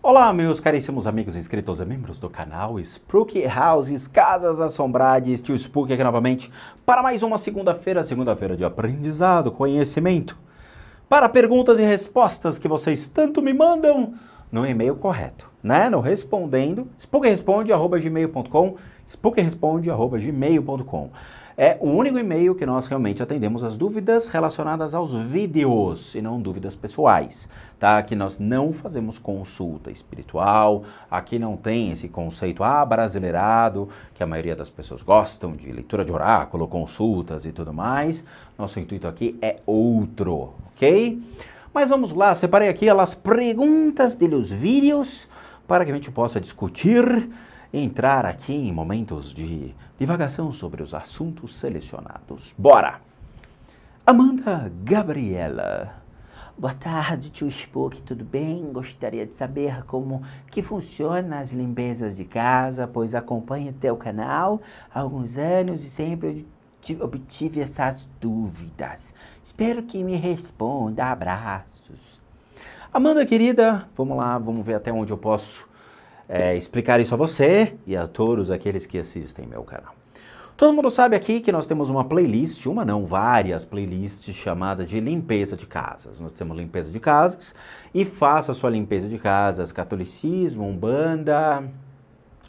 Olá, meus caríssimos amigos inscritos e membros do canal Spooky Houses, Casas Assombradas, Tio Spook aqui novamente para mais uma segunda-feira de aprendizado, conhecimento, para perguntas e respostas que vocês tanto me mandam no e-mail correto, né? No respondendo, spookresponde@gmail.com, spookresponde@gmail.com. É o único e-mail que nós realmente atendemos as dúvidas relacionadas aos vídeos e não dúvidas pessoais, tá? Aqui nós não fazemos consulta espiritual, aqui não tem esse conceito abrasileirado, que a maioria das pessoas gostam de leitura de oráculo, consultas e tudo mais. Nosso intuito aqui é outro, ok? Mas vamos lá, separei aqui as perguntas dos vídeos para que a gente possa discutir, entrar aqui em momentos de divagação sobre os assuntos selecionados. Bora! Amanda Gabriela. Boa tarde, tio Spook, tudo bem? Gostaria de saber como que funciona as limpezas de casa, pois acompanho teu canal há alguns anos e sempre obtive essas dúvidas. Espero que me responda. Abraços. Amanda, querida, vamos lá, vamos ver até onde eu posso explicar isso a você e a todos aqueles que assistem meu canal. Todo mundo sabe aqui que nós temos uma playlist, uma não, várias playlists chamadas de limpeza de casas. Nós temos limpeza de casas e faça a sua limpeza de casas, catolicismo, umbanda,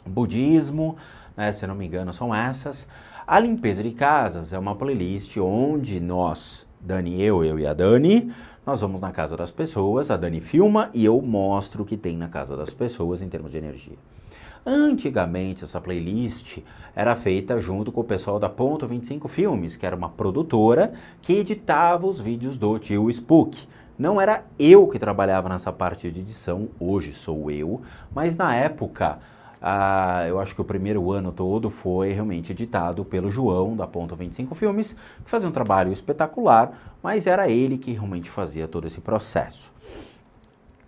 budismo, né, se não me engano são essas. A limpeza de casas é uma playlist onde nós, Dani, eu e a Dani, nós vamos na casa das pessoas, a Dani filma e eu mostro o que tem na casa das pessoas em termos de energia. Antigamente, essa playlist era feita junto com o pessoal da Ponto 25 Filmes, que era uma produtora que editava os vídeos do Tio Spook. Não era eu que trabalhava nessa parte de edição, hoje sou eu, mas na época, eu acho que o primeiro ano todo foi realmente editado pelo João, da Ponto 25 Filmes, que fazia um trabalho espetacular, mas era ele que realmente fazia todo esse processo.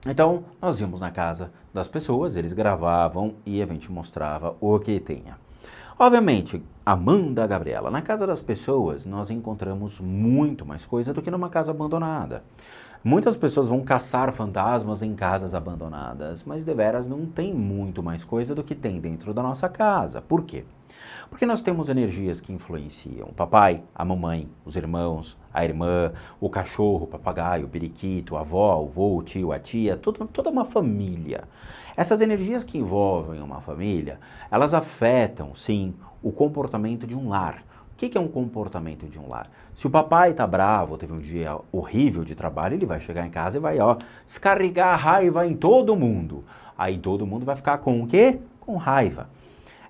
Então, nós íamos na casa das pessoas, eles gravavam e a gente mostrava o que tinha. Obviamente, Amanda Gabriela, na casa das pessoas nós encontramos muito mais coisa do que numa casa abandonada. Muitas pessoas vão caçar fantasmas em casas abandonadas, mas deveras não tem muito mais coisa do que tem dentro da nossa casa. Por quê? Porque nós temos energias que influenciam o papai, a mamãe, os irmãos, a irmã, o cachorro, o papagaio, o periquito, a avó, o vô, o tio, a tia, toda uma família. Essas energias que envolvem uma família, elas afetam, sim, o comportamento de um lar. O que é um comportamento de um lar? Se o papai está bravo, teve um dia horrível de trabalho, ele vai chegar em casa e vai, descarregar a raiva em todo mundo. Aí todo mundo vai ficar com o quê? Com raiva.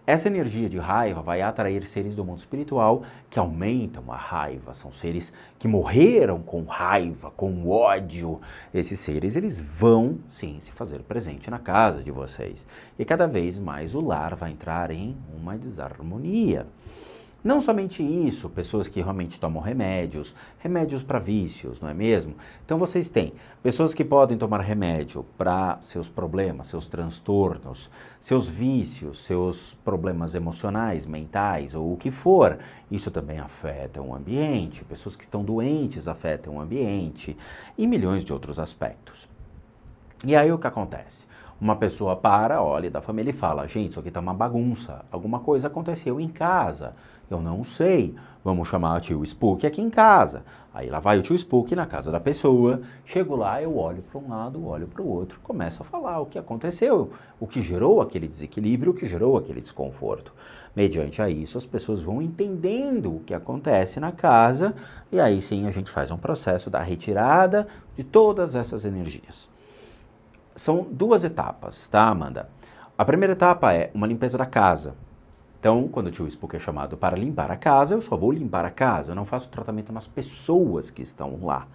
Essa energia de raiva vai atrair seres do mundo espiritual que aumentam a raiva. São seres que morreram com raiva, com ódio. Esses seres, eles vão, sim, se fazer presente na casa de vocês. E cada vez mais o lar vai entrar em uma desarmonia. Não somente isso, pessoas que realmente tomam remédios para vícios, não é mesmo? Então vocês têm pessoas que podem tomar remédio para seus problemas, seus transtornos, seus vícios, seus problemas emocionais, mentais ou o que for. Isso também afeta o ambiente, pessoas que estão doentes afetam o ambiente e milhões de outros aspectos. E aí o que acontece? Uma pessoa olha da família e fala, gente, isso aqui tá uma bagunça, alguma coisa aconteceu em casa, eu não sei, vamos chamar o tio Spook aqui em casa. Aí lá vai o tio Spook na casa da pessoa, chego lá, eu olho para um lado, olho para o outro, começo a falar o que aconteceu, o que gerou aquele desequilíbrio, o que gerou aquele desconforto. Mediante a isso, as pessoas vão entendendo o que acontece na casa e aí sim a gente faz um processo da retirada de todas essas energias. São duas etapas, tá, Amanda? A primeira etapa é uma limpeza da casa. Então, quando o tio Spook é chamado para limpar a casa, eu só vou limpar a casa, eu não faço tratamento nas pessoas que estão lá.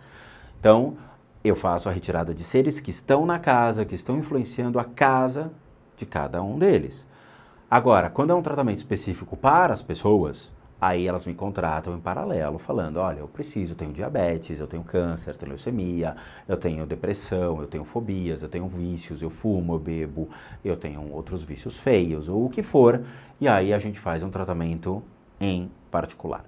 Então, eu faço a retirada de seres que estão na casa, que estão influenciando a casa de cada um deles. Agora, quando é um tratamento específico para as pessoas, aí elas me contratam em paralelo, falando, olha, eu tenho diabetes, eu tenho câncer, eu tenho leucemia, eu tenho depressão, eu tenho fobias, eu tenho vícios, eu fumo, eu bebo, eu tenho outros vícios feios, ou o que for, e aí a gente faz um tratamento em particular.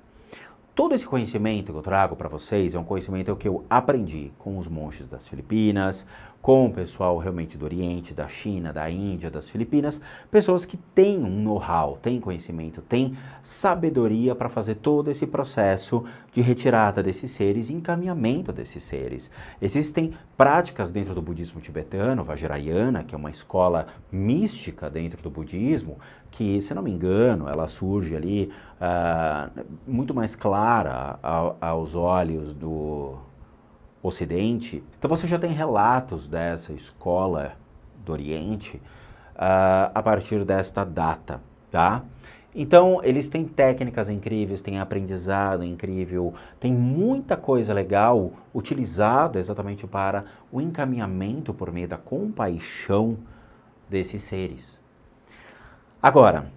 Todo esse conhecimento que eu trago para vocês é um conhecimento que eu aprendi com os monges das Filipinas, com o pessoal realmente do Oriente, da China, da Índia, das Filipinas, pessoas que têm um know-how, têm conhecimento, têm sabedoria para fazer todo esse processo de retirada desses seres e encaminhamento desses seres. Existem práticas dentro do budismo tibetano, Vajrayana, que é uma escola mística dentro do budismo, que, se não me engano, ela surge ali muito mais clara aos olhos do Ocidente. Então você já tem relatos dessa escola do Oriente a partir desta data, tá? Então eles têm técnicas incríveis, têm aprendizado incrível, tem muita coisa legal utilizada exatamente para o encaminhamento por meio da compaixão desses seres. Agora,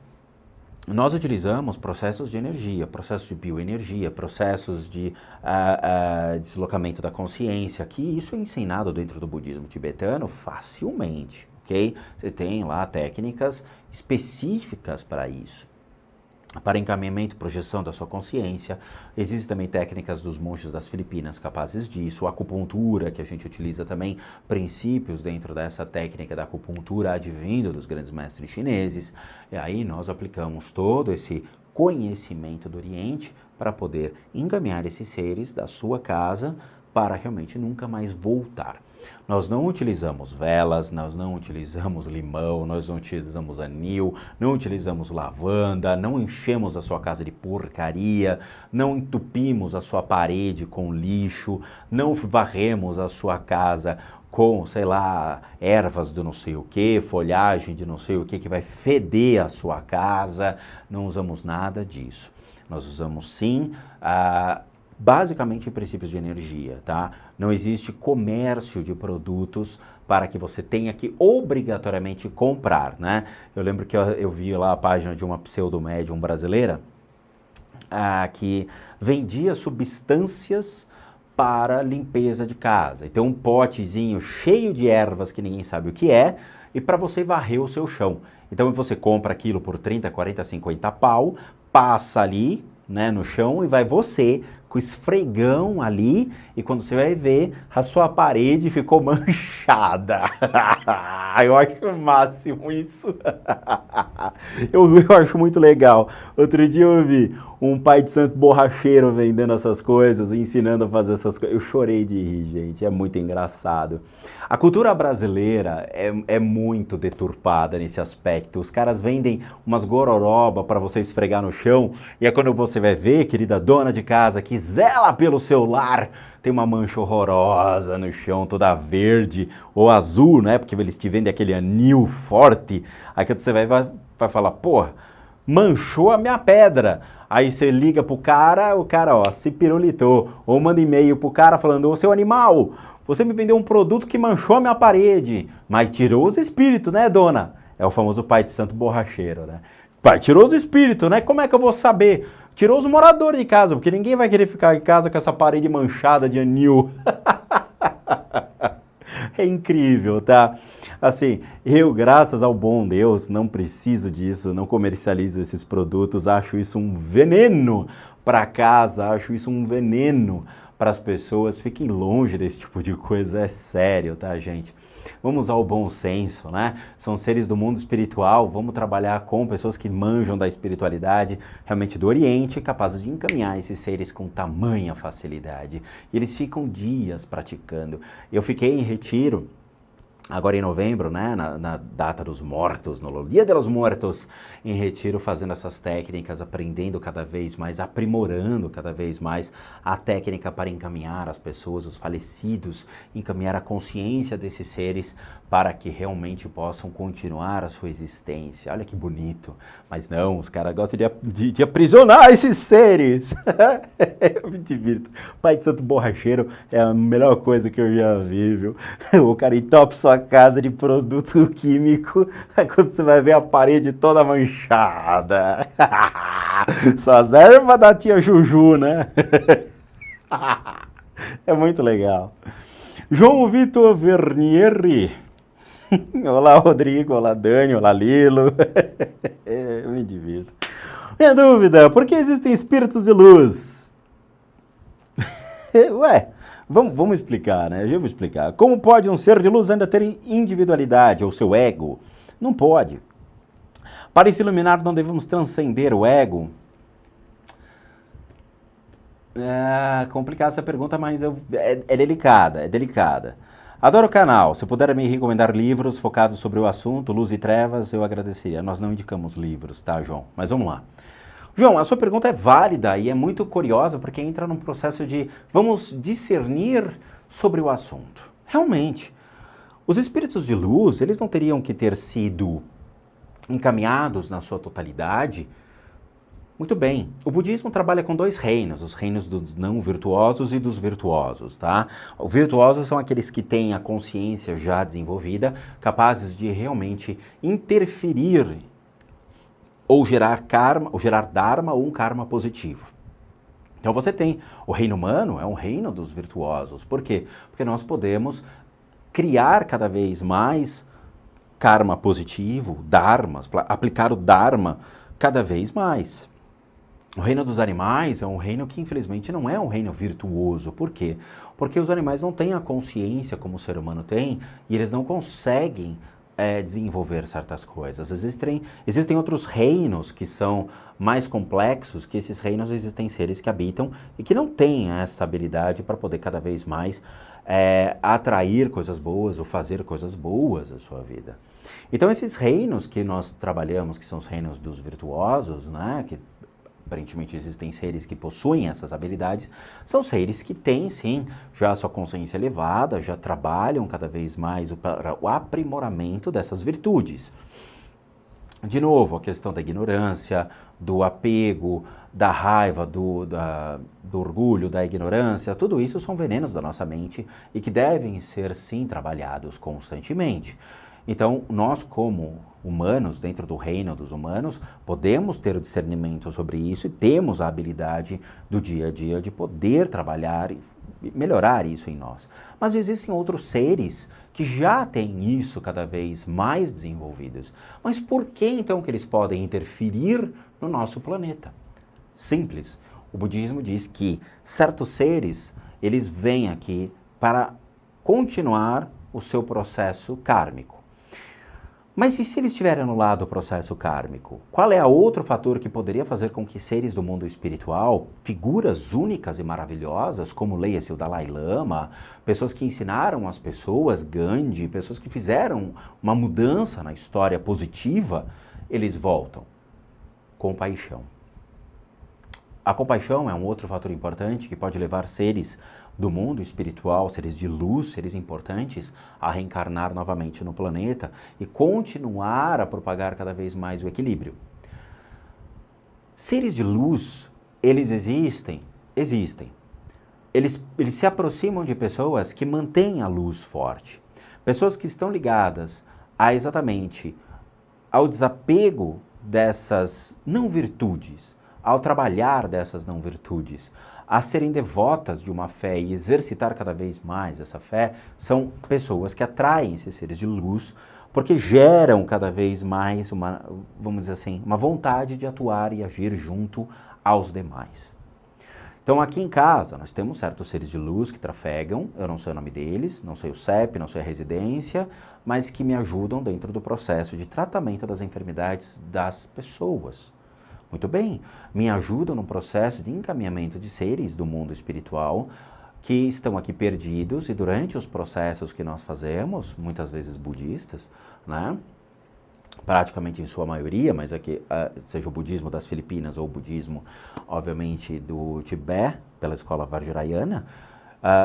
nós utilizamos processos de energia, processos de bioenergia, processos de deslocamento da consciência, que isso é ensinado dentro do budismo tibetano facilmente, ok? Você tem lá técnicas específicas para isso. Para encaminhamento e projeção da sua consciência, existem também técnicas dos monges das Filipinas capazes disso, a acupuntura, que a gente utiliza também, princípios dentro dessa técnica da acupuntura advindo dos grandes mestres chineses, e aí nós aplicamos todo esse conhecimento do Oriente para poder encaminhar esses seres da sua casa para realmente nunca mais voltar. Nós não utilizamos velas, nós não utilizamos limão, nós não utilizamos anil, não utilizamos lavanda, não enchemos a sua casa de porcaria, não entupimos a sua parede com lixo, não varremos a sua casa com, sei lá, ervas do não sei o que, folhagem de não sei o que vai feder a sua casa. Não usamos nada disso. Nós usamos sim basicamente princípios de energia, tá? Não existe comércio de produtos para que você tenha que obrigatoriamente comprar, né? Eu lembro que eu vi lá a página de uma pseudo-médium brasileira que vendia substâncias para limpeza de casa. Então um potezinho cheio de ervas que ninguém sabe o que é e para você varrer o seu chão. Então você compra aquilo por 30, 40, 50 pau, passa ali, né, no chão e vai você com esfregão ali e quando você vai ver, a sua parede ficou manchada. Eu acho o máximo isso. Eu acho muito legal. Outro dia eu vi um pai de santo borracheiro vendendo essas coisas, ensinando a fazer essas coisas. Eu chorei de rir, gente. É muito engraçado. A cultura brasileira é muito deturpada nesse aspecto. Os caras vendem umas gororoba para você esfregar no chão e é quando você vai ver, querida dona de casa, que zela pelo seu lar, tem uma mancha horrorosa no chão, toda verde ou azul, né? Porque eles te vendem aquele anil forte. Aí que você vai falar, porra, manchou a minha pedra. Aí você liga pro cara, o cara, ó, se pirulitou. Ou manda e-mail pro cara falando, ô seu animal, você me vendeu um produto que manchou a minha parede, mas tirou os espíritos, né, dona? É o famoso pai de santo borracheiro, né? Pai, tirou os espíritos, né? Como é que eu vou saber? Tirou os moradores de casa, porque ninguém vai querer ficar em casa com essa parede manchada de anil. É incrível, tá? Assim, eu, graças ao bom Deus, não preciso disso, não comercializo esses produtos, acho isso um veneno para casa, acho isso um veneno para as pessoas. Fiquem longe desse tipo de coisa, é sério, tá, gente? Vamos usar o bom senso, né? São seres do mundo espiritual, vamos trabalhar com pessoas que manjam da espiritualidade, realmente do Oriente, capazes de encaminhar esses seres com tamanha facilidade. E eles ficam dias praticando. Eu fiquei em retiro, agora em novembro, né, na data dos mortos, no Dia dos Mortos, em retiro, fazendo essas técnicas, aprendendo cada vez mais, aprimorando cada vez mais a técnica para encaminhar as pessoas, os falecidos, encaminhar a consciência desses seres para que realmente possam continuar a sua existência. Olha que bonito. Mas não, os caras gostam de aprisionar esses seres. Eu me divirto. Pai de santo borracheiro é a melhor coisa que eu já vi, viu? O cara entope sua casa de produto químico, aí quando você vai ver a parede toda manchada. Só as ervas da tia Juju, né? É muito legal. João Vitor Vernieri. Olá, Rodrigo. Olá, Dani. Olá, Lilo. Eu me divirto. Minha dúvida, por que existem espíritos de luz? Ué, Vamos explicar, né? Eu vou explicar. Como pode um ser de luz ainda ter individualidade ou seu ego? Não pode. Para se iluminar, não devemos transcender o ego? É complicada essa pergunta, mas é delicada, é delicada. Adoro o canal. Se puder me recomendar livros focados sobre o assunto, luz e trevas, eu agradeceria. Nós não indicamos livros, tá, João? Mas vamos lá. João, a sua pergunta é válida e é muito curiosa porque entra num processo de vamos discernir sobre o assunto. Realmente, os espíritos de luz, eles não teriam que ter sido encaminhados na sua totalidade. Muito bem, o budismo trabalha com dois reinos, os reinos dos não virtuosos e dos virtuosos, tá? Os virtuosos são aqueles que têm a consciência já desenvolvida, capazes de realmente interferir ou gerar karma, ou gerar dharma ou um karma positivo. Então você tem o reino humano, é um reino dos virtuosos. Por quê? Porque nós podemos criar cada vez mais karma positivo, dharmas, aplicar o dharma cada vez mais. O reino dos animais é um reino que infelizmente não é um reino virtuoso. Por quê? Porque os animais não têm a consciência como o ser humano tem e eles não conseguem desenvolver certas coisas. Existem outros reinos que são mais complexos, que esses reinos existem seres que habitam e que não têm essa habilidade para poder cada vez mais atrair coisas boas ou fazer coisas boas à sua vida. Então esses reinos que nós trabalhamos, que são os reinos dos virtuosos, né, que aparentemente existem seres que possuem essas habilidades, são seres que têm, sim, já a sua consciência elevada, já trabalham cada vez mais para o aprimoramento dessas virtudes. De novo, a questão da ignorância, do apego, da raiva, do orgulho, da ignorância, tudo isso são venenos da nossa mente e que devem ser, sim, trabalhados constantemente. Então, nós como humanos, dentro do reino dos humanos, podemos ter o discernimento sobre isso e temos a habilidade do dia a dia de poder trabalhar e melhorar isso em nós. Mas existem outros seres que já têm isso cada vez mais desenvolvidos. Mas por que então que eles podem interferir no nosso planeta? Simples. O budismo diz que certos seres, eles vêm aqui para continuar o seu processo kármico. Mas e se eles tiverem anulado o processo kármico? Qual é o outro fator que poderia fazer com que seres do mundo espiritual, figuras únicas e maravilhosas, como leia-se o Dalai Lama, pessoas que ensinaram as pessoas, Gandhi, pessoas que fizeram uma mudança na história positiva, eles voltam? Compaixão. A compaixão é um outro fator importante que pode levar seres do mundo espiritual, seres de luz, seres importantes, a reencarnar novamente no planeta e continuar a propagar cada vez mais o equilíbrio. Seres de luz, eles existem. Eles se aproximam de pessoas que mantêm a luz forte. Pessoas que estão ligadas a exatamente ao desapego dessas não virtudes, ao trabalhar dessas não virtudes, a serem devotas de uma fé e exercitar cada vez mais essa fé, são pessoas que atraem esses seres de luz, porque geram cada vez mais vamos dizer assim, uma vontade de atuar e agir junto aos demais. Então aqui em casa nós temos certos seres de luz que trafegam, eu não sei o nome deles, não sei o CEP, não sei a residência, mas que me ajudam dentro do processo de tratamento das enfermidades das pessoas. Muito bem, me ajudam no processo de encaminhamento de seres do mundo espiritual que estão aqui perdidos e durante os processos que nós fazemos, muitas vezes budistas, né? Praticamente em sua maioria, mas aqui seja o budismo das Filipinas ou o budismo, obviamente, do Tibete, pela escola Vajrayana,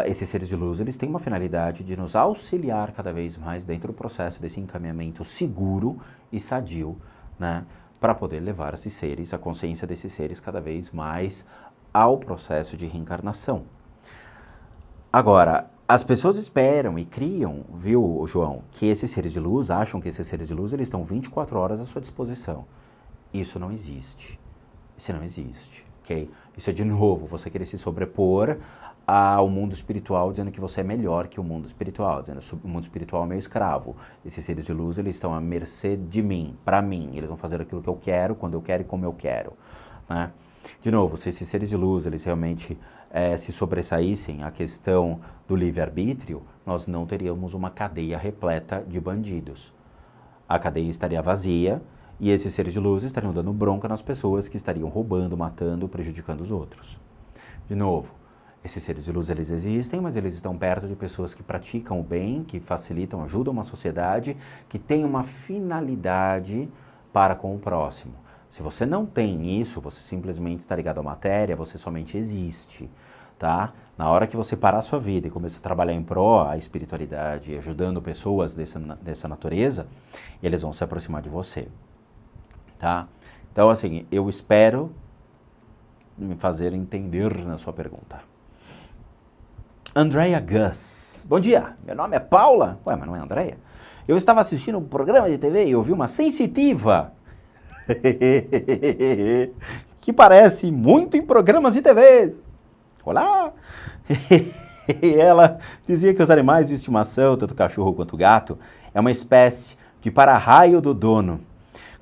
esses seres de luz, eles têm uma finalidade de nos auxiliar cada vez mais dentro do processo desse encaminhamento seguro e sadio, né? Para poder levar esses seres, a consciência desses seres cada vez mais ao processo de reencarnação. Agora, as pessoas esperam e criam, viu, João, que esses seres de luz, acham que esses seres de luz, eles estão 24 horas à sua disposição. Isso não existe. Isso não existe, ok? Isso é, de novo, você querer se sobrepor ao mundo espiritual, dizendo que você é melhor que o mundo espiritual, dizendo que o mundo espiritual é meu escravo. Esses seres de luz, eles estão à mercê de mim, para mim. Eles vão fazer aquilo que eu quero, quando eu quero e como eu quero, né? De novo, se esses seres de luz, eles realmente se sobressaíssem à questão do livre-arbítrio, nós não teríamos uma cadeia repleta de bandidos. A cadeia estaria vazia e esses seres de luz estariam dando bronca nas pessoas que estariam roubando, matando, prejudicando os outros. De novo, esses seres de luz, eles existem, mas eles estão perto de pessoas que praticam o bem, que facilitam, ajudam uma sociedade, que tem uma finalidade para com o próximo. Se você não tem isso, você simplesmente está ligado à matéria, você somente existe, tá? Na hora que você parar a sua vida e começar a trabalhar em pró a espiritualidade, ajudando pessoas dessa natureza, eles vão se aproximar de você, tá? Então, assim, eu espero me fazer entender na sua pergunta. Andrea Gus. Bom dia, meu nome é Paula. Ué, mas não é Andrea? Eu estava assistindo um programa de TV e ouvi uma sensitiva que parece muito em programas de TVs. Olá! E ela dizia que os animais de estimação, tanto cachorro quanto gato, é uma espécie de para-raio do dono.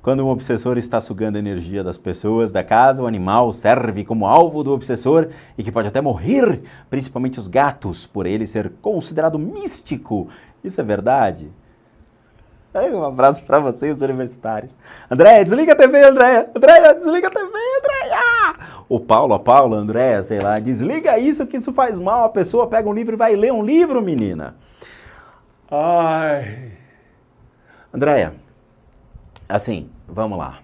Quando um obsessor está sugando a energia das pessoas da casa, o animal serve como alvo do obsessor e que pode até morrer, principalmente os gatos, por ele ser considerado místico. Isso é verdade? Um abraço para vocês, universitários. Andréia, desliga a TV, Andréia! Andréia, desliga a TV, Andréia! O Paulo, a Paula, a Andréia, sei lá, desliga isso que isso faz mal. A pessoa pega um livro e vai ler um livro, menina. Ai. Andréia, assim, vamos lá.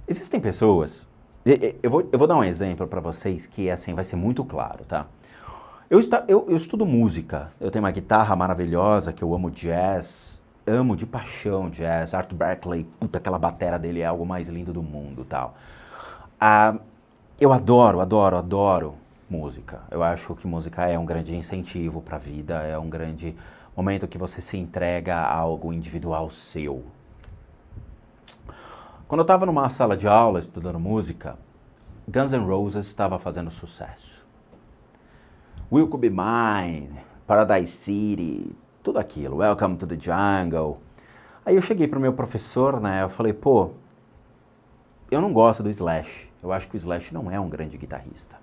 Existem pessoas... Eu vou dar um exemplo para vocês que, assim, vai ser muito claro, tá? Eu estudo música. Eu tenho uma guitarra maravilhosa, que eu amo jazz. Amo de paixão jazz. Art Berkeley, puta, aquela batera dele é algo mais lindo do mundo, tal. Eu adoro música. Eu acho que música é um grande incentivo para a vida, é um grande momento que você se entrega a algo individual seu. Quando eu estava numa sala de aula estudando música, Guns N' Roses estava fazendo sucesso. Will You Be Mine, Paradise City, tudo aquilo, Welcome to the Jungle. Aí eu cheguei pro meu professor, né, eu falei, pô, eu não gosto do Slash. Eu acho que o Slash não é um grande guitarrista.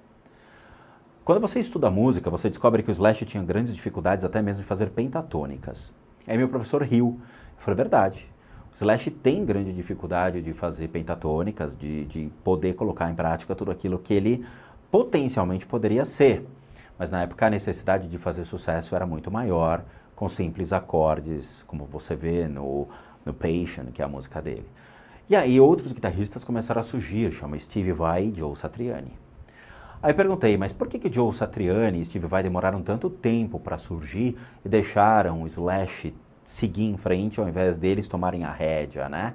Quando você estuda música, você descobre que o Slash tinha grandes dificuldades até mesmo de fazer pentatônicas. Aí meu professor riu. Eu falei, verdade. O Slash tem grande dificuldade de fazer pentatônicas, de poder colocar em prática tudo aquilo que ele potencialmente poderia ser. Mas na época a necessidade de fazer sucesso era muito maior, com simples acordes, como você vê no Passion, que é a música dele. E aí outros guitarristas começaram a surgir, chama Steve Vai e Joe Satriani. Aí eu perguntei, mas por que Joe Satriani e Steve Vai demoraram tanto tempo para surgir e deixaram o Slash seguir em frente ao invés deles tomarem a rédea, né?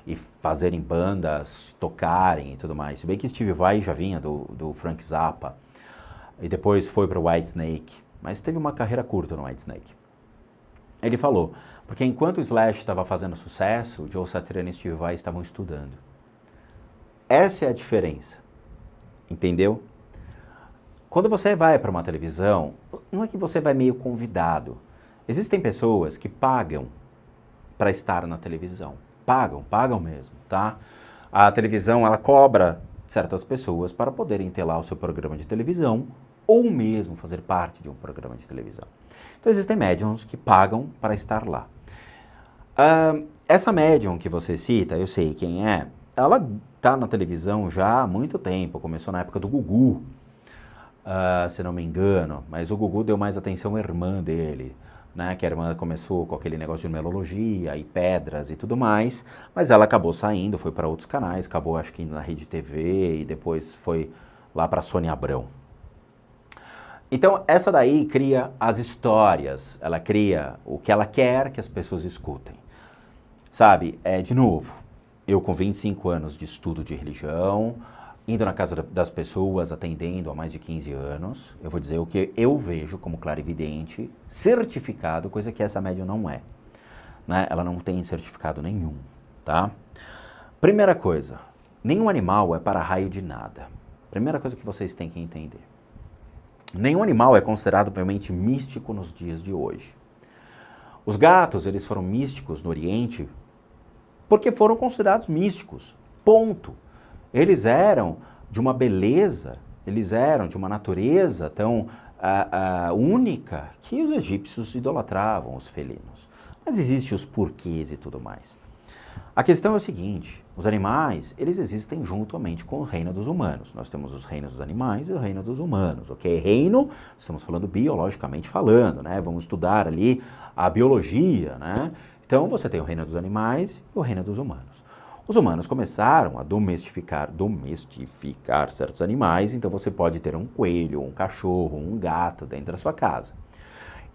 E fazerem bandas, tocarem e tudo mais. Se bem que Steve Vai já vinha do Frank Zappa e depois foi para o Whitesnake, mas teve uma carreira curta no Whitesnake. Ele falou, porque enquanto o Slash estava fazendo sucesso, o Joe Satriani e Steve Vai estavam estudando. Essa é a diferença, entendeu? Quando você vai para uma televisão, não é que você vai meio convidado. Existem pessoas que pagam para estar na televisão. Pagam mesmo, tá? A televisão, ela cobra certas pessoas para poderem ter lá o seu programa de televisão ou mesmo fazer parte de um programa de televisão. Então existem médiums que pagam para estar lá. Essa médium que você cita, eu sei quem é, ela está na televisão já há muito tempo, começou na época do Gugu, se não me engano, mas o Gugu deu mais atenção à irmã dele, né, que a irmã começou com aquele negócio de numerologia e pedras e tudo mais, mas ela acabou saindo, foi para outros canais, acabou acho que indo na Rede TV e depois foi lá para a Sônia Abrão. Então, essa daí cria as histórias, ela cria o que ela quer que as pessoas escutem. Sabe, de novo, eu com 25 anos de estudo de religião, indo na casa das pessoas, atendendo há mais de 15 anos, eu vou dizer o que eu vejo como clarividente, certificado, coisa que essa médium não é. Né? Ela não tem certificado nenhum, tá? Primeira coisa, nenhum animal é para-raio de nada. Primeira coisa que vocês têm que entender. Nenhum animal é considerado realmente místico nos dias de hoje. Os gatos, eles foram místicos no Oriente porque foram considerados místicos. Ponto. Eles eram de uma beleza, eles eram de uma natureza tão única que os egípcios idolatravam os felinos. Mas existem os porquês e tudo mais. A questão é o seguinte, os animais, eles existem juntamente com o reino dos humanos. Nós temos os reinos dos animais e o reino dos humanos, ok? Reino, estamos falando biologicamente falando, né? Vamos estudar ali a biologia, né? Então, você tem o reino dos animais e o reino dos humanos. Os humanos começaram a domesticar certos animais, então você pode ter um coelho, um cachorro, um gato dentro da sua casa.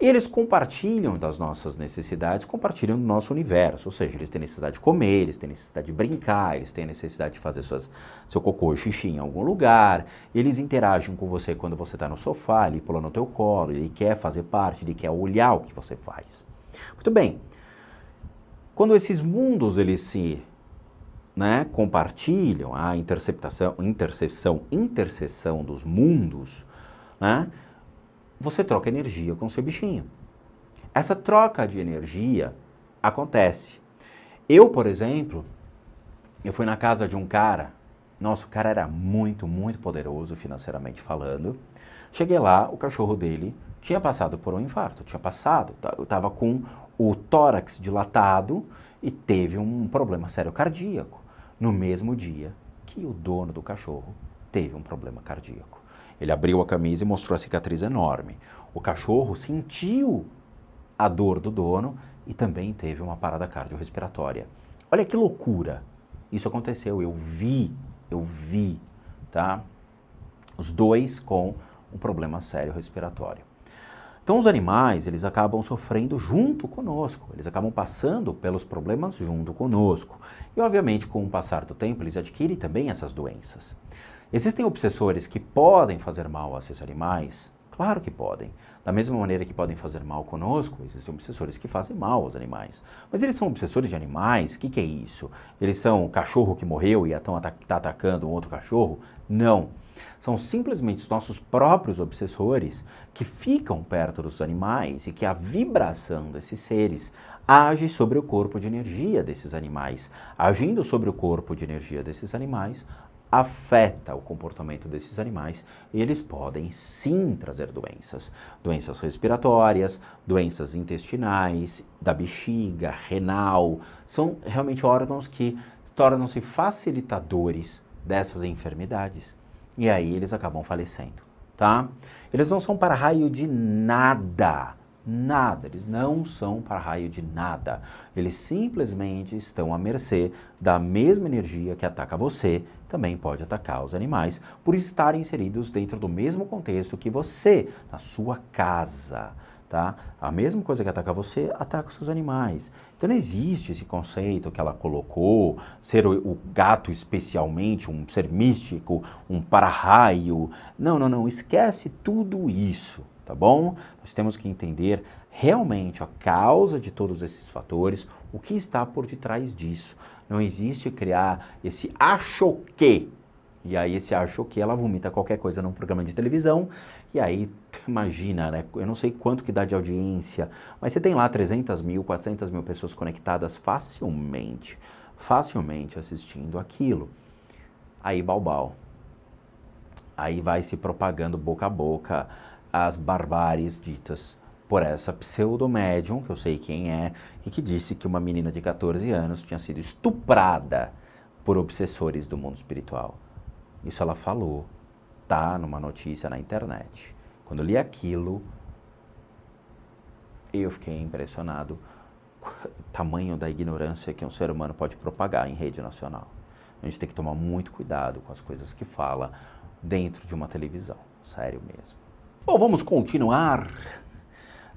Eles compartilham das nossas necessidades, compartilham do nosso universo, ou seja, eles têm necessidade de comer, eles têm necessidade de brincar, eles têm necessidade de fazer seu cocô, xixi em algum lugar, eles interagem com você quando você está no sofá, ele pula no teu colo, ele quer fazer parte, ele quer olhar o que você faz. Muito bem, quando esses mundos eles se compartilham, a interseção dos mundos, né? Você troca energia com o seu bichinho. Essa troca de energia acontece. Eu, por exemplo, eu fui na casa de um cara, nossa, o cara era muito, muito poderoso financeiramente falando. Cheguei lá, o cachorro dele tinha passado por um infarto, estava com o tórax dilatado e teve um problema sério cardíaco. No mesmo dia que o dono do cachorro teve um problema cardíaco. Ele abriu a camisa e mostrou a cicatriz enorme. O cachorro sentiu a dor do dono e também teve uma parada cardiorrespiratória. Olha que loucura! Isso aconteceu, eu vi, tá? Os dois com um problema sério respiratório. Então os animais, eles acabam sofrendo junto conosco, eles acabam passando pelos problemas junto conosco. E obviamente com o passar do tempo eles adquirem também essas doenças. Existem obsessores que podem fazer mal a esses animais? Claro que podem. Da mesma maneira que podem fazer mal conosco, existem obsessores que fazem mal aos animais. Mas eles são obsessores de animais? O que é isso? Eles são um cachorro que morreu e estão atacando um outro cachorro? Não. São simplesmente os nossos próprios obsessores que ficam perto dos animais e que a vibração desses seres age sobre o corpo de energia desses animais. Agindo sobre o corpo de energia desses animais, afeta o comportamento desses animais e eles podem sim trazer doenças. Doenças respiratórias, doenças intestinais, da bexiga, renal. São realmente órgãos que tornam-se facilitadores dessas enfermidades. E aí eles acabam falecendo, tá? Eles não são para-raio de nada. Nada, eles não são para-raio de nada. Eles simplesmente estão à mercê da mesma energia que ataca você, também pode atacar os animais, por estarem inseridos dentro do mesmo contexto que você, na sua casa, tá? A mesma coisa que ataca você, ataca os seus animais. Então não existe esse conceito que ela colocou, ser o gato especialmente, um ser místico, um para-raio. Não, esquece tudo isso. Tá bom? Nós temos que entender realmente a causa de todos esses fatores, o que está por detrás disso. Não existe criar esse acho que, e aí esse acho que ela vomita qualquer coisa num programa de televisão, e aí, imagina, né? Eu não sei quanto que dá de audiência, mas você tem lá 300 mil, 400 mil pessoas conectadas facilmente assistindo aquilo. Aí, balbal. Aí vai se propagando boca a boca as barbáries ditas por essa pseudo-médium, que eu sei quem é, e que disse que uma menina de 14 anos tinha sido estuprada por obsessores do mundo espiritual. Isso ela falou, tá numa notícia na internet. Quando eu li aquilo, eu fiquei impressionado com o tamanho da ignorância que um ser humano pode propagar em rede nacional. A gente tem que tomar muito cuidado com as coisas que fala dentro de uma televisão, sério mesmo. Bom, vamos continuar.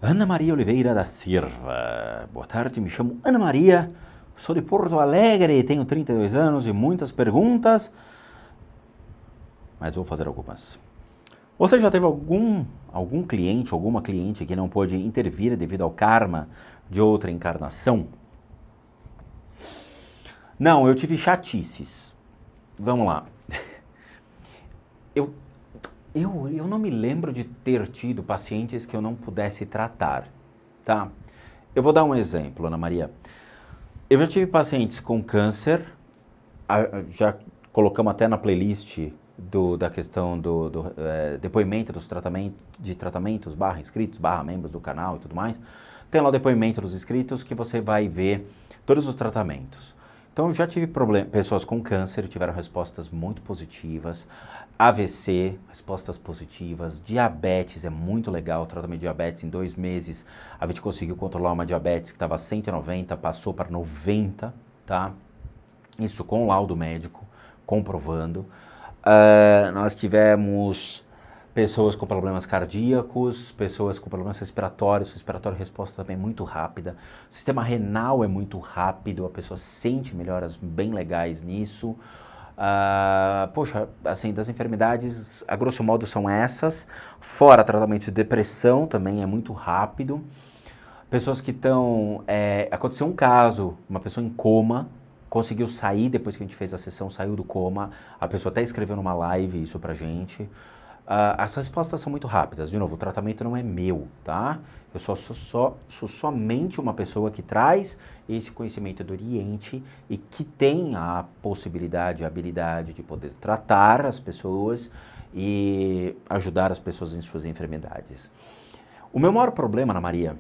Ana Maria Oliveira da Silva. Boa tarde, me chamo Ana Maria, sou de Porto Alegre, tenho 32 anos e muitas perguntas, mas vou fazer algumas. Você já teve algum cliente, alguma cliente que não pôde intervir devido ao karma de outra encarnação? Não, eu tive chatices. Vamos lá. Eu não me lembro de ter tido pacientes que eu não pudesse tratar, tá? Eu vou dar um exemplo, Ana Maria. Eu já tive pacientes com câncer, já colocamos até na playlist da questão do depoimento dos tratamentos, barra inscritos, barra membros do canal e tudo mais, tem lá o depoimento dos inscritos que você vai ver todos os tratamentos. Então, eu já tive pessoas com câncer, tiveram respostas muito positivas, AVC, respostas positivas, diabetes, é muito legal, o tratamento de diabetes em 2 meses, a gente conseguiu controlar uma diabetes que estava 190, passou para 90, tá? Isso com o laudo médico, comprovando. Nós tivemos pessoas com problemas cardíacos, pessoas com problemas respiratórios, resposta também muito rápida. O sistema renal é muito rápido, a pessoa sente melhoras bem legais nisso. Poxa, assim, das enfermidades, a grosso modo são essas. Fora tratamento de depressão também é muito rápido. Pessoas que estão... aconteceu um caso, uma pessoa em coma, conseguiu sair depois que a gente fez a sessão, saiu do coma. A pessoa até escreveu numa live isso pra gente. As respostas são muito rápidas. De novo, o tratamento não é meu, tá? Eu sou somente uma pessoa que traz esse conhecimento do Oriente e que tem a possibilidade, a habilidade de poder tratar as pessoas e ajudar as pessoas em suas enfermidades. O meu maior problema, Ana Maria,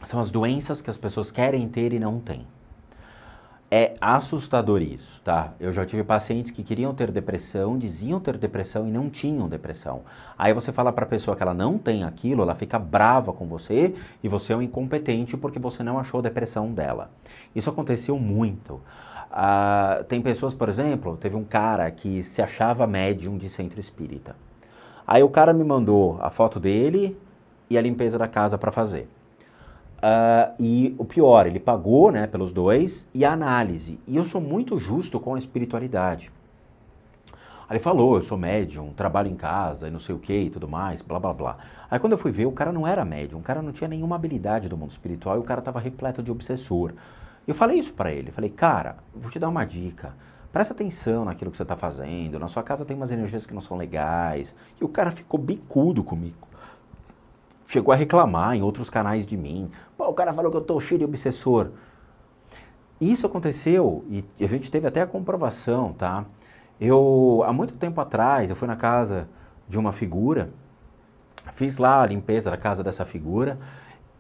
são as doenças que as pessoas querem ter e não têm. É assustador isso, tá? Eu já tive pacientes que queriam ter depressão, diziam ter depressão e não tinham depressão. Aí você fala para a pessoa que ela não tem aquilo, ela fica brava com você e você é um incompetente porque você não achou a depressão dela. Isso aconteceu muito. Tem pessoas, por exemplo, teve um cara que se achava médium de centro espírita. Aí o cara me mandou a foto dele e a limpeza da casa para fazer. E o pior, ele pagou, né, pelos dois e a análise. E eu sou muito justo com a espiritualidade. Aí ele falou, eu sou médium, trabalho em casa e não sei o que e tudo mais, blá blá blá. Aí quando eu fui ver, o cara não era médium, o cara não tinha nenhuma habilidade do mundo espiritual e o cara estava repleto de obsessor. Eu falei isso pra ele, falei, cara, vou te dar uma dica. Presta atenção naquilo que você está fazendo, na sua casa tem umas energias que não são legais. E o cara ficou bicudo comigo. Chegou a reclamar em outros canais de mim. Pô, o cara falou que eu tô cheio de obsessor. Isso aconteceu e a gente teve até a comprovação, tá? Há muito tempo atrás, eu fui na casa de uma figura, fiz lá a limpeza da casa dessa figura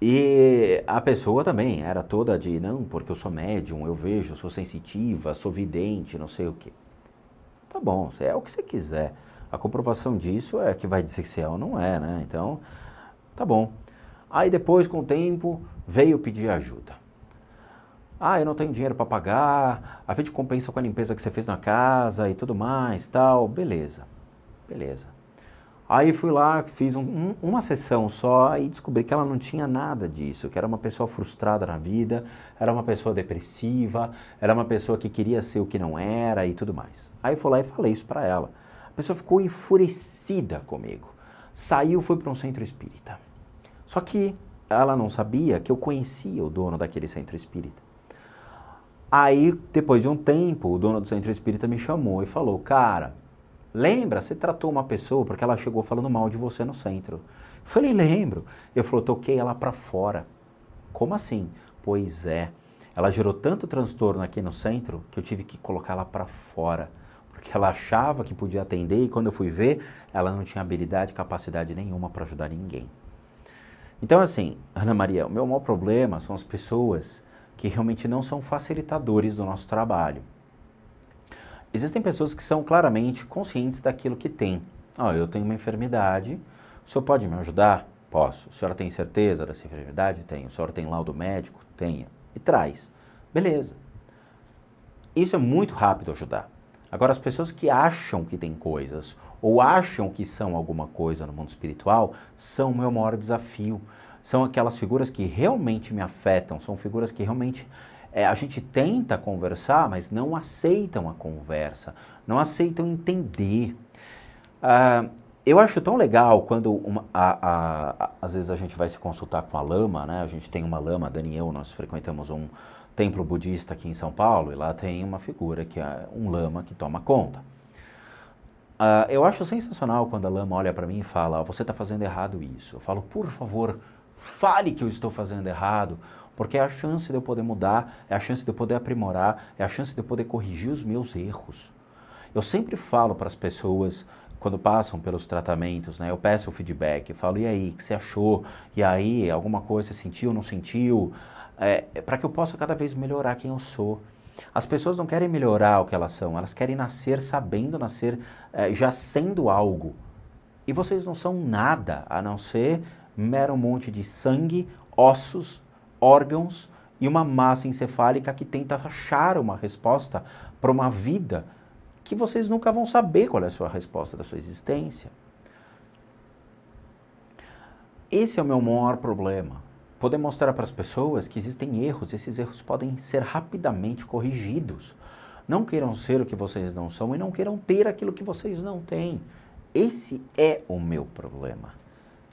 e a pessoa também era toda de, não, porque eu sou médium, eu vejo, eu sou sensitiva, sou vidente, não sei o quê. Tá bom, você é o que você quiser. A comprovação disso é que vai dizer que você é ou não é, né? Então... tá bom. Aí depois, com o tempo, veio pedir ajuda. Eu não tenho dinheiro para pagar, a gente compensa com a limpeza que você fez na casa e tudo mais, tal. Beleza, beleza. Aí fui lá, fiz uma sessão só e descobri que ela não tinha nada disso, que era uma pessoa frustrada na vida, era uma pessoa depressiva, era uma pessoa que queria ser o que não era e tudo mais. Aí fui lá e falei isso para ela. A pessoa ficou enfurecida comigo. Saiu, foi para um centro espírita. Só que ela não sabia que eu conhecia o dono daquele centro espírita. Aí, depois de um tempo, o dono do centro espírita me chamou e falou, cara, lembra, você tratou uma pessoa porque ela chegou falando mal de você no centro. Eu falei, lembro. Eu falei, toquei ela para fora. Como assim? Pois é, ela gerou tanto transtorno aqui no centro que eu tive que colocar ela para fora. Porque ela achava que podia atender e quando eu fui ver, ela não tinha habilidade, capacidade nenhuma para ajudar ninguém. Então assim, Ana Maria, o meu maior problema são as pessoas que realmente não são facilitadores do nosso trabalho. Existem pessoas que são claramente conscientes daquilo que tem. Eu tenho uma enfermidade, o senhor pode me ajudar? Posso. A senhora tem certeza dessa enfermidade? Tenho. A senhora tem laudo médico? Tenha. E traz. Beleza. Isso é muito rápido ajudar. Agora, as pessoas que acham que tem coisas ou acham que são alguma coisa no mundo espiritual são o meu maior desafio. São aquelas figuras que realmente me afetam, são figuras que realmente a gente tenta conversar, mas não aceitam a conversa, não aceitam entender. Eu acho tão legal quando, às vezes, a gente vai se consultar com a lama, né? A gente tem uma lama, Daniel, nós frequentamos um templo budista aqui em São Paulo, e lá tem uma figura que é um lama que toma conta. Eu acho sensacional quando a lama olha para mim e fala, você está fazendo errado isso. Eu falo, por favor, fale que eu estou fazendo errado, porque é a chance de eu poder mudar, é a chance de eu poder aprimorar, é a chance de eu poder corrigir os meus erros. Eu sempre falo para as pessoas, quando passam pelos tratamentos, né, eu peço o feedback, eu falo, e aí, o que você achou? E aí, alguma coisa você sentiu, não sentiu? Para que eu possa cada vez melhorar quem eu sou. As pessoas não querem melhorar o que elas são, elas querem nascer sabendo, nascer já sendo algo. E vocês não são nada, a não ser mero monte de sangue, ossos, órgãos e uma massa encefálica que tenta achar uma resposta para uma vida que vocês nunca vão saber qual é a sua resposta da sua existência. Esse é o meu maior problema. Poder mostrar para as pessoas que existem erros, esses erros podem ser rapidamente corrigidos. Não queiram ser o que vocês não são e não queiram ter aquilo que vocês não têm. Esse é o meu problema.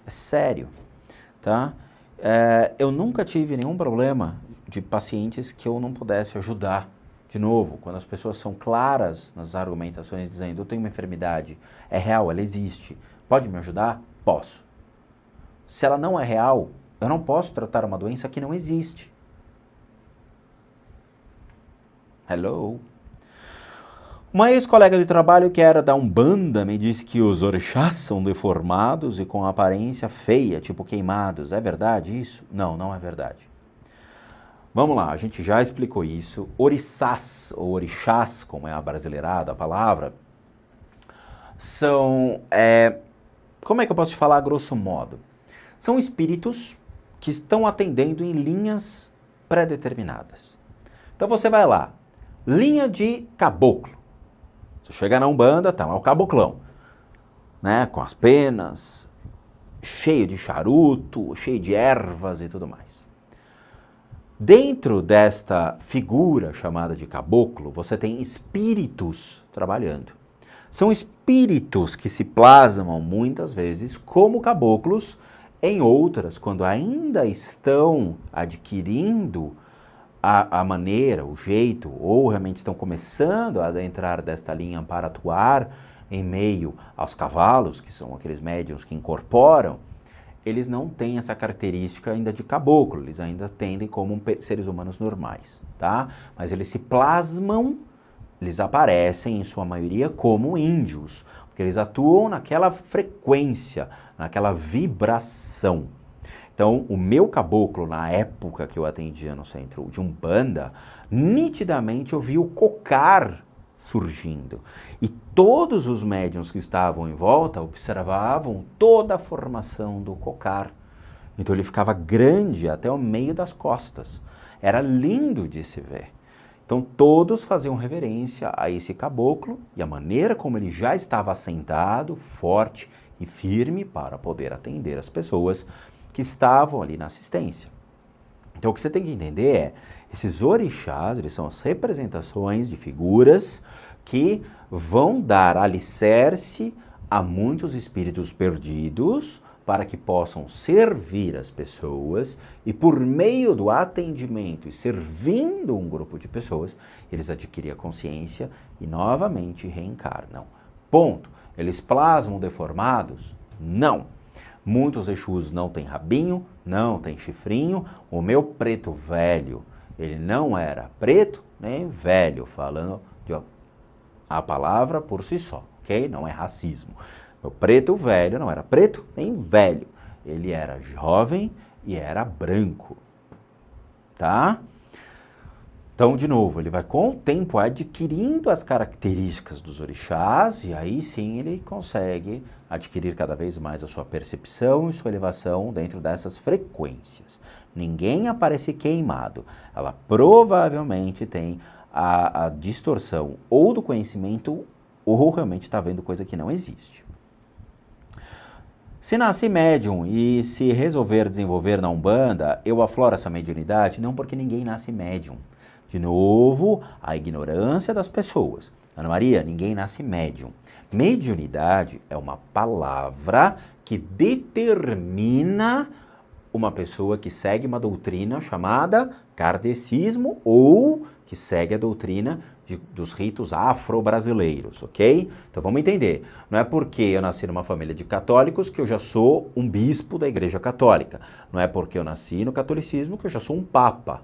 É sério, tá? Eu nunca tive nenhum problema de pacientes que eu não pudesse ajudar. De novo, quando as pessoas são claras nas argumentações, dizendo, eu tenho uma enfermidade, é real, ela existe, pode me ajudar? Posso. Se ela não é real, eu não posso tratar uma doença que não existe. Hello? Uma ex-colega de trabalho que era da Umbanda me disse que os orixás são deformados e com aparência feia, tipo queimados. É verdade isso? Não, não é verdade. Vamos lá, a gente já explicou isso. Orixás, ou orixás, como é abrasileirada a palavra, são, como é que eu posso te falar a grosso modo? São espíritos que estão atendendo em linhas pré-determinadas. Então você vai lá, linha de caboclo. Você chega na Umbanda, tá lá o caboclão, né, com as penas, cheio de charuto, cheio de ervas e tudo mais. Dentro desta figura chamada de caboclo, você tem espíritos trabalhando. São espíritos que se plasmam muitas vezes como caboclos, em outras, quando ainda estão adquirindo a maneira, o jeito, ou realmente estão começando a adentrar desta linha para atuar em meio aos cavalos, que são aqueles médiuns que incorporam, eles não têm essa característica ainda de caboclo, eles ainda tendem como seres humanos normais, tá? Mas eles se plasmam, eles aparecem em sua maioria como índios, porque eles atuam naquela frequência, naquela vibração. Então, o meu caboclo, na época que eu atendia no centro de Umbanda, nitidamente eu vi o cocar surgindo. E todos os médiuns que estavam em volta observavam toda a formação do cocar. Então ele ficava grande até o meio das costas. Era lindo de se ver. Então todos faziam reverência a esse caboclo e a maneira como ele já estava assentado, forte e firme para poder atender as pessoas que estavam ali na assistência. Então o que você tem que entender é, esses orixás, eles são as representações de figuras que vão dar alicerce a muitos espíritos perdidos para que possam servir as pessoas e por meio do atendimento e servindo um grupo de pessoas, eles adquirem a consciência e novamente reencarnam. Ponto. Eles plasmam deformados? Não. Muitos Exus não têm rabinho, não têm chifrinho. O meu preto velho, ele não era preto nem velho, falando a palavra por si só, ok? Não é racismo. Meu preto velho não era preto nem velho. Ele era jovem e era branco, tá? Então, de novo, ele vai com o tempo adquirindo as características dos orixás e aí sim ele consegue adquirir cada vez mais a sua percepção e sua elevação dentro dessas frequências. Ninguém aparece queimado. Ela provavelmente tem a distorção ou do conhecimento ou realmente está vendo coisa que não existe. Se nasce médium e se resolver desenvolver na Umbanda, eu afloro essa mediunidade? Não, porque ninguém nasce médium. De novo, a ignorância das pessoas. Ana Maria, ninguém nasce médium. Mediunidade é uma palavra que determina uma pessoa que segue uma doutrina chamada kardecismo ou que segue a doutrina dos ritos afro-brasileiros, ok? Então vamos entender. Não é porque eu nasci numa família de católicos que eu já sou um bispo da Igreja Católica. Não é porque eu nasci no catolicismo que eu já sou um papa.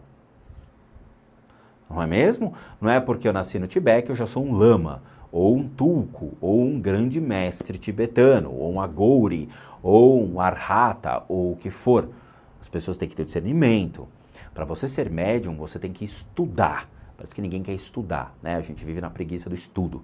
Não é mesmo? Não é porque eu nasci no Tibete que eu já sou um lama. ou um tulku, ou um grande mestre tibetano, ou um agouri, ou um arhata, ou o que for. As pessoas têm que ter discernimento. Para você ser médium, você tem que estudar. Parece que ninguém quer estudar, né? A gente vive na preguiça do estudo.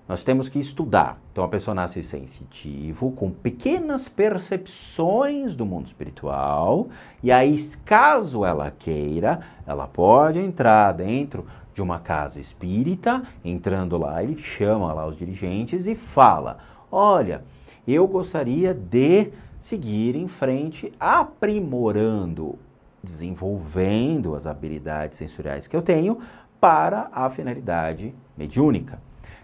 Nós temos que estudar. Então a pessoa nasce sensitivo, com pequenas percepções do mundo espiritual, e aí, caso ela queira, ela pode entrar dentro de uma casa espírita. Entrando lá, ele chama lá os dirigentes e fala: olha, eu gostaria de seguir em frente, aprimorando, desenvolvendo as habilidades sensoriais que eu tenho para a finalidade mediúnica.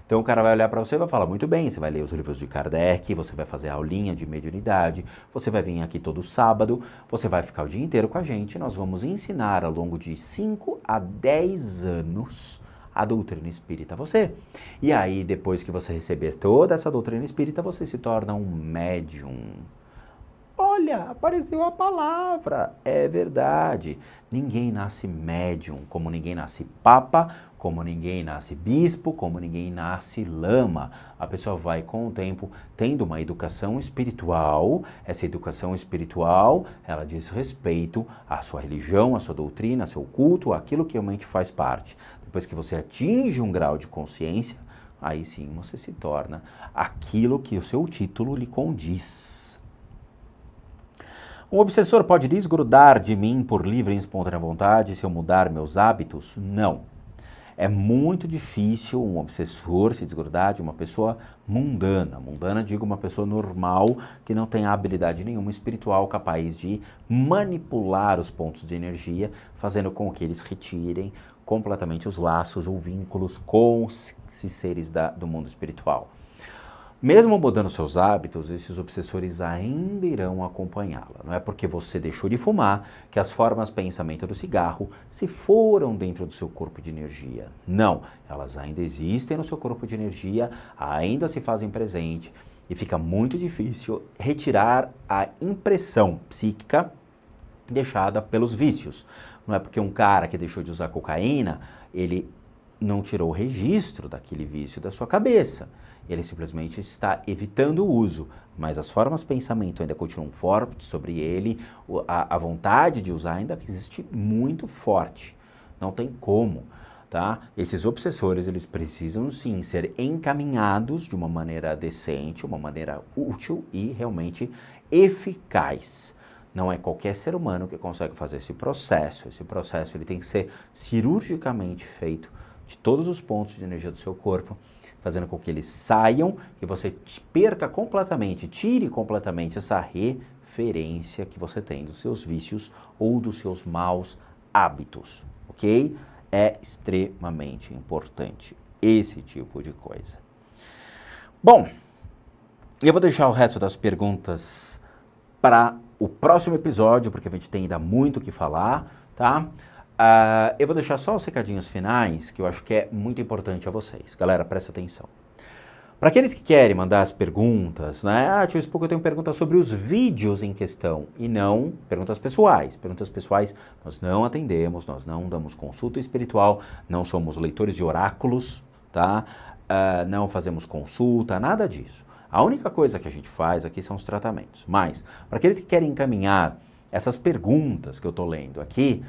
Então o cara vai olhar para você e vai falar: muito bem, você vai ler os livros de Kardec, você vai fazer a aulinha de mediunidade, você vai vir aqui todo sábado, você vai ficar o dia inteiro com a gente, nós vamos ensinar ao longo de 5 a 10 anos a doutrina espírita a você. E aí, depois que você receber toda essa doutrina espírita, você se torna um médium. Olha, apareceu a palavra, é verdade. Ninguém nasce médium, como ninguém nasce papa, como ninguém nasce bispo, como ninguém nasce lama. A pessoa vai, com o tempo, tendo uma educação espiritual. Essa educação espiritual, ela diz respeito à sua religião, à sua doutrina, ao seu culto, àquilo que realmente faz parte. Depois que você atinge um grau de consciência, aí sim você se torna aquilo que o seu título lhe condiz. Um obsessor pode desgrudar de mim por livre e espontânea vontade se eu mudar meus hábitos? Não. É muito difícil um obsessor se desgrudar de uma pessoa mundana. Mundana, digo, uma pessoa normal que não tem habilidade nenhuma espiritual capaz de manipular os pontos de energia, fazendo com que eles retirem completamente os laços ou vínculos com esses seres do mundo espiritual. Mesmo mudando seus hábitos, esses obsessores ainda irão acompanhá-la. Não é porque você deixou de fumar que as formas de pensamento do cigarro se foram dentro do seu corpo de energia. Não, elas ainda existem no seu corpo de energia, ainda se fazem presente, e fica muito difícil retirar a impressão psíquica deixada pelos vícios. Não é porque um cara que deixou de usar cocaína, ele não tirou o registro daquele vício da sua cabeça. Ele simplesmente está evitando o uso, mas as formas de pensamento ainda continuam fortes sobre ele, a vontade de usar ainda existe muito forte, não tem como, tá? Esses obsessores, eles precisam sim ser encaminhados de uma maneira decente, uma maneira útil e realmente eficaz. Não é qualquer ser humano que consegue fazer esse processo ele tem que ser cirurgicamente feito de todos os pontos de energia do seu corpo, fazendo com que eles saiam e você perca completamente, tire completamente essa referência que você tem dos seus vícios ou dos seus maus hábitos, ok? É extremamente importante esse tipo de coisa. Bom, eu vou deixar o resto das perguntas para o próximo episódio, porque a gente tem ainda muito o que falar, tá? Eu vou deixar só os recadinhos finais, que eu acho que é muito importante a vocês. Galera, presta atenção. Para aqueles que querem mandar as perguntas, né? Tio Spook, eu tenho perguntas sobre os vídeos em questão, e não perguntas pessoais. Perguntas pessoais nós não atendemos, nós não damos consulta espiritual, não somos leitores de oráculos, tá? Não fazemos consulta, nada disso. A única coisa que a gente faz aqui são os tratamentos. Mas, para aqueles que querem encaminhar essas perguntas que eu estou lendo aqui,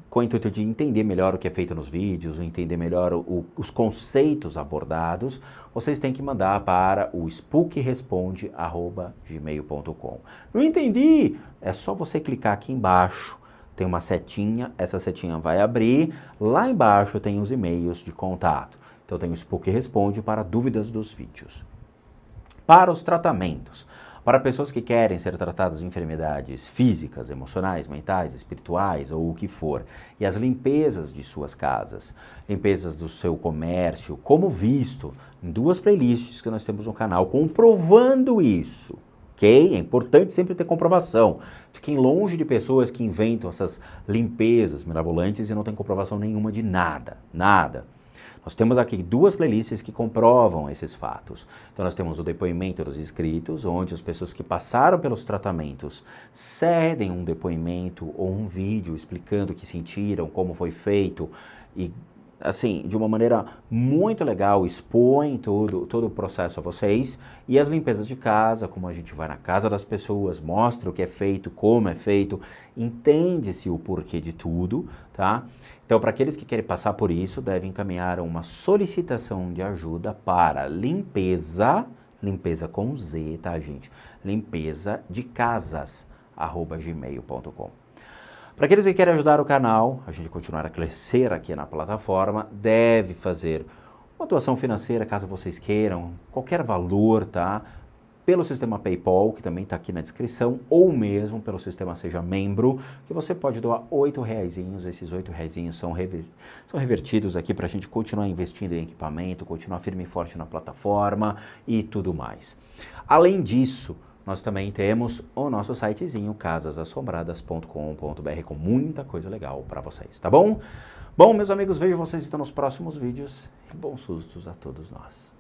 com o intuito de entender melhor o que é feito nos vídeos, entender melhor os conceitos abordados, vocês têm que mandar para o spookresponde@gmail.com. Não entendi? É só você clicar aqui embaixo, tem uma setinha, essa setinha vai abrir, lá embaixo tem os e-mails de contato. Então tem o Spook Responde para dúvidas dos vídeos. Para os tratamentos, para pessoas que querem ser tratadas de enfermidades físicas, emocionais, mentais, espirituais ou o que for, e as limpezas de suas casas, limpezas do seu comércio, como visto em 2 playlists que nós temos no canal, comprovando isso, ok? É importante sempre ter comprovação. Fiquem longe de pessoas que inventam essas limpezas mirabolantes e não tem comprovação nenhuma de nada, nada. Nós temos aqui 2 playlists que comprovam esses fatos. Então nós temos o depoimento dos inscritos, onde as pessoas que passaram pelos tratamentos cedem um depoimento ou um vídeo explicando o que sentiram, como foi feito e assim, de uma maneira muito legal, expõe todo o processo a vocês. E as limpezas de casa, como a gente vai na casa das pessoas, mostra o que é feito, como é feito, entende-se o porquê de tudo, tá? Então, para aqueles que querem passar por isso, devem encaminhar uma solicitação de ajuda para limpeza com Z, tá, gente? Limpeza de casas, @gmail.com. Para aqueles que querem ajudar o canal, a gente continuar a crescer aqui na plataforma, deve fazer uma doação financeira, caso vocês queiram, qualquer valor, tá? Pelo sistema PayPal, que também está aqui na descrição, ou mesmo pelo sistema Seja Membro, que você pode doar R$8. Esses R$8 são revertidos aqui para a gente continuar investindo em equipamento, continuar firme e forte na plataforma e tudo mais. Além disso, nós também temos o nosso sitezinho casasassombradas.com.br com muita coisa legal para vocês, tá bom? Bom, meus amigos, vejo vocês então nos próximos vídeos e bons sustos a todos nós.